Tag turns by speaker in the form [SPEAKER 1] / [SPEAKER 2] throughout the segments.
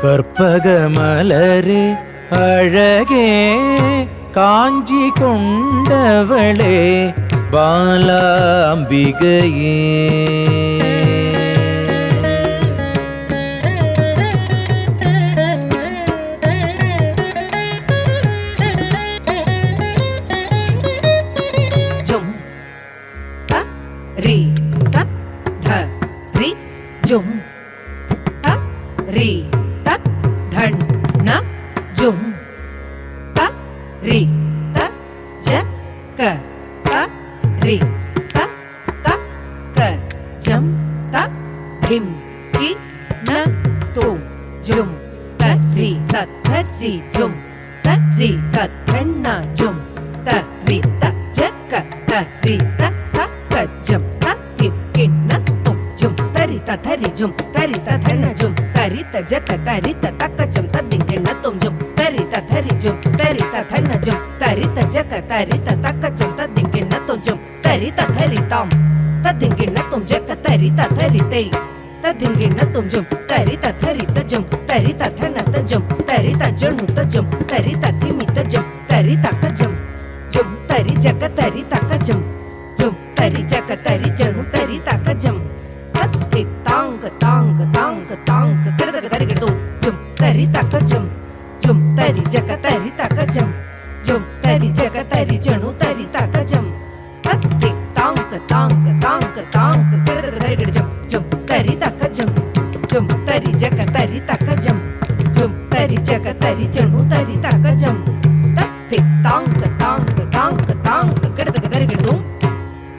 [SPEAKER 1] கற்பக மலரே அழகே காஞ்சி கொண்டவளே பாலாம்பிகையே
[SPEAKER 2] ஜும் த ரி த த ரி ஜும் த ரி த தன் ந ஜும் த ரி த ஜ க த ரி த த க ஜம் த திம் கி ந து ஜும் த ரி த த ரி ஜும் த ரி த தன் ந ஜும் த ரி த ஜ க த ரி த த க ஜம் த திம் கி ந து ஜும் த ரி த த ரி ஜும் த ரி த த ந ஜும் த ரி த ஜ க த ரி த த க ஜம் த திம் கி ந து ஜும் த ரி த த ரி ஜும் த ரி த த ந ஜும் த ரி த ஜ க த ரி த த க ஜம் த திம் கி ந து ஜும் த ரி த த ரி தாம் த திம் கி ந து ஜ க த ரி த த ரி தே த திம் கி ந து ஜும் த ரி த த ரி த ஜும் த ரி த த ந த ஜும் த ரி த ஜ நு த ஜும் த ரி த தி மி த ஜும் த ரி த க ஜம் ஜும் த ரி ஜ க த ரி த க ஜம் ஜும் த ரி ஜ க த ரி ஜ நு த ரி த க ஜம் தி தாங்க தாங்க தாங்க தாங்க கிடத க தரி கிடது ஜும் த ரி த க ஜம் ஜும் த ரி ஜ க த ரி த க ஜம் ஜும் த ரி ஜ க த ரி ஜ நு த ரி த க ஜம் தி தாங்க தாங்க தாங்க தாங்க கிடத க தரி கிட ஜம் ஜும் த ரி த க ஜம் ஜும் த ரி ஜ க த ரி த க ஜம் ஜும் த ரி ஜ க த ரி ஜ நு த ரி த க ஜம் தி தாங்க தாங்க தாங்க தாங்க கிடத க தரி கிடது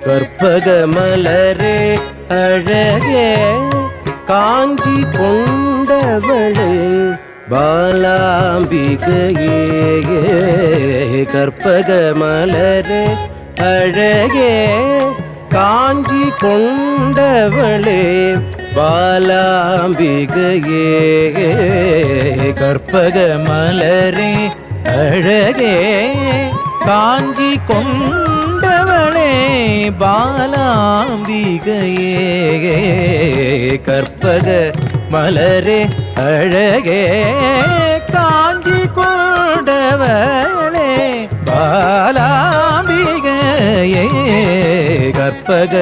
[SPEAKER 1] கற்பக மலரே அழகே காஞ்சி கொண்டவளே பாலாம்பிகையே கற்பக மலரே அழகே காஞ்சி கொண்டவளே பாலாம்பிகையே கற்பக மலரே அழகே காஞ்சி கொண்டவளே பாலாம்பிகையே கற்பக மலரே அழகே காஞ்சி கொண்டவளே பாலாம்பிகையே கற்பக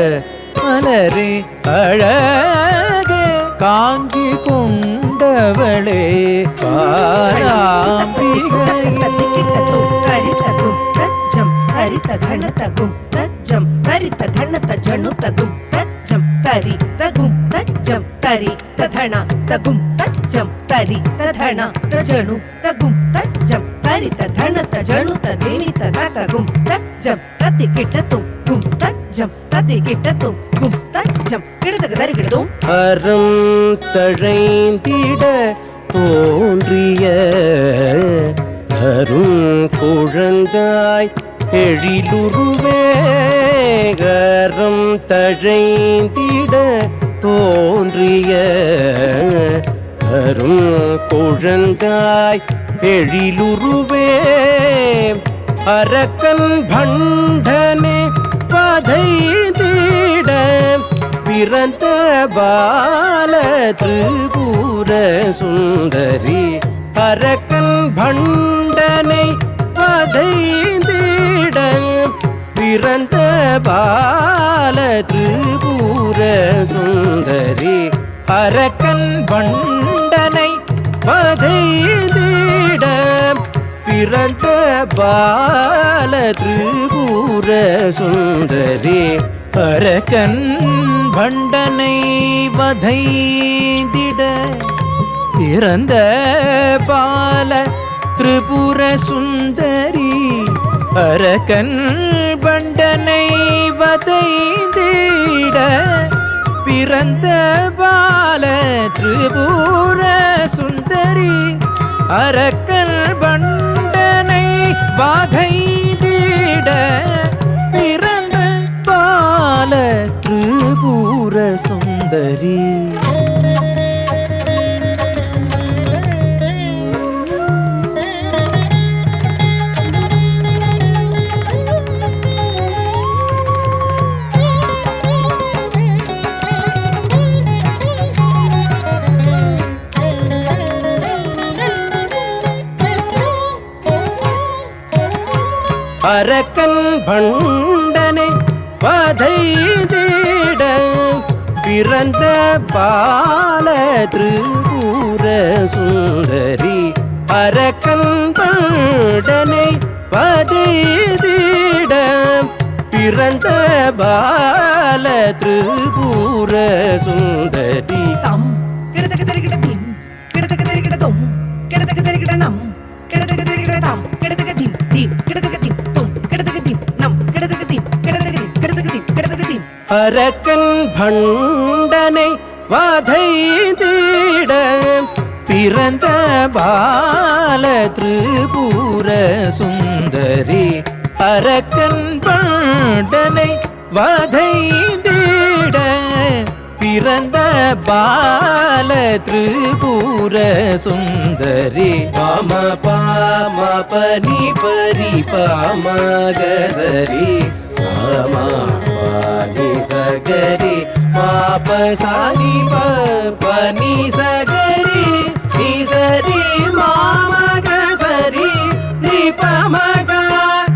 [SPEAKER 1] மலரே அழகே காஞ்சி கொண்டவளே பாலாம்பிகையே
[SPEAKER 2] ஹரித தன தகும் தஜம் ஹரித தன தஜனு தகும் தஜம் தரி தகும் தஜம் தரி ததன தகும் தஜம் தரி ததன தஜனு தகும் தஜம் தரி ததன தஜனு ததேனி ததககும் தஜம் ததி கிட்டதும் கும் தஜம் ததி கிட்டதும் கும் தஜம் கிடதக தரி கிடதும்
[SPEAKER 1] அறம் தழைந்திட தோன்றிய அரும் குழந்தாய் எழிலுருவேகரம் தழைந்திட தோன்றிய அரும் குழந்தாய் எழிலுருவே அரக்கன் பண்டனே பதைந்திட பிறந்த பால திரிபுர சுந்தரி அரக்கன் பண்டனை பதைந்திட பிறந்த பால திரிபுர சுந்தரி அரக்கன் பண்டனை பதைந்திட பிறந்த பால திரிபுர சுந்தரி அரக்கன் பண்டனை வதைந்திட பிறந்த பால திரிபுர சுந்தரி அரக்கன் பண்டனை வதைந்திட பிறந்த பால திரிபுர சுந்தரி அரக்கன் பண்டனை வதைந்திட பிறந்த பால திரிபுர சுந்தரி
[SPEAKER 3] அரக்கன் பண்டனை பதைத்திட பிறந்த பால திரிபுர சுந்தரி அரக்கன் பண்டனை பதைத்திட பிறந்த பால திரிபுர சுந்தரி
[SPEAKER 2] தம் கிடதக தரிகிட திம் கிடதக தரிகிட தொம் கிடதக தரிகிட நம் கிடதக தரிகிட தாம் கிடதக திம் திம் கிடதக திம் தொம் கிடதக திம் நம் கிடதக திம் கிடதக திம் கிடதக திம் கிடதக திம்
[SPEAKER 3] அரக்கன் பண்டனை வதைத்திட
[SPEAKER 1] பிறந்த பால திரிபுர சுந்தரி அரக்கன் பண்டனை வதைத்திட பிறந்த பால திரிபுர சுந்தரி
[SPEAKER 3] பாம பாம பனி பரி பாமகரி சமா பனி சகரி மாப சானி பனி சகரி நீ சரி மாமக சரி நீ பமக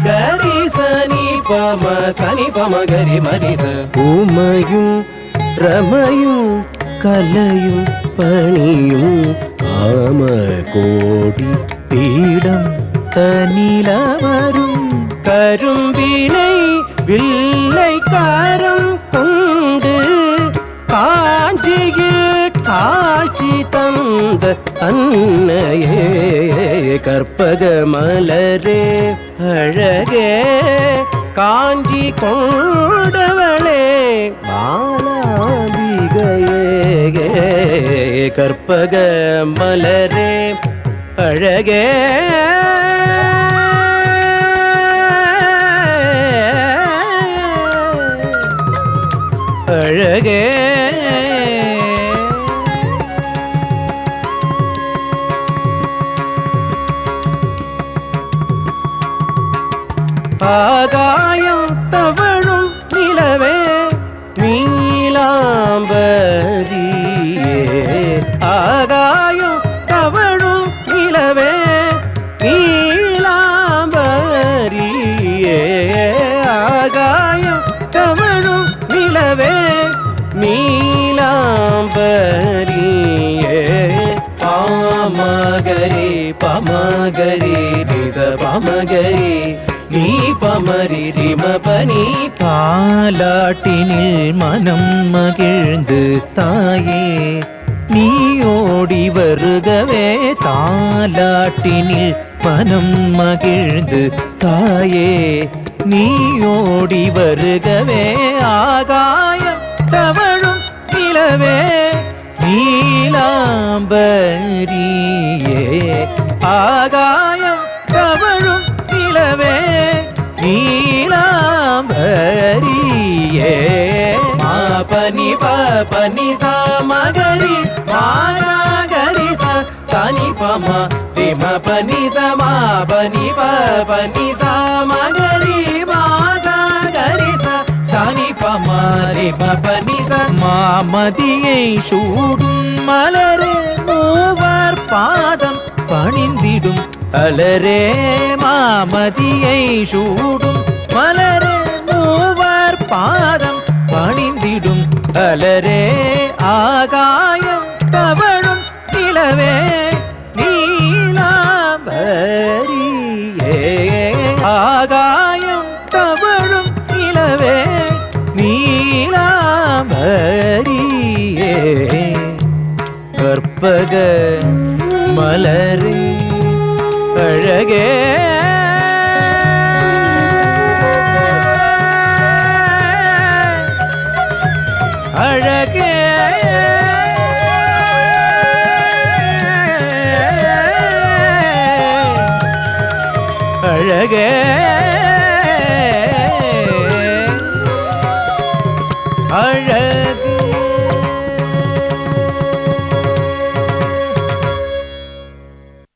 [SPEAKER 3] கரி சனி பம சனி பமகரி மனிச உமையும் ரமையும் கலையும் பணியும் காம கோடி
[SPEAKER 1] பீடம் தனிலவரும்
[SPEAKER 3] கரும்பினை வில்லை காரம் கொண்டு காஞ்சியில் காட்சி தந்த அன்னையே கற்பக மலரே அழகே காஞ்சி கொண்டவளே பாலாம்பிகையே கற்பக மலரே அழகே அழகே ஆகாயம் தவழும் நிலவே நீலாம்பரியே ஆகாயம் தவழும் நிலவே நீலாம்பரியே ஆகாயம் தவழும் நிலவே நீலாம்பரியே பாமகரி பமகரி நிச பமகரி நீ பமரி ரிம பனி
[SPEAKER 1] பாலாட்டினில் மனம் மகிழ்ந்து தாயே நீ ஓடி வருகவே தாலாட்டினில் மனம் மகிழ்ந்து தாயே நீ ஓடி வருகவே ஆகாயம் தவழும் நிலவே நீலாம்பரியே ஆகாயம் தவழும் நிலவே நீலாம்பரியே
[SPEAKER 3] மாபனி பனி சாமகரி மாகரி சனி பம ரிம பனி சமாபனி பனி சாமகரி மாகரி சனி பம ரிம பனி
[SPEAKER 1] மாமதியை சூடும் மலரே மூவர் பாதம் பணிந்திடும் அலரே மாமதியை சூடும் மலரே மூவர் பாதம் பணிந்திடும் அலரே ஆகாயம் தவழும் நிலவே நீலாம்பரியே ஆகாயம் தவழும் நிலவே நீலாம்பரியே கற்பக மலரே அழகே அழகே அழகே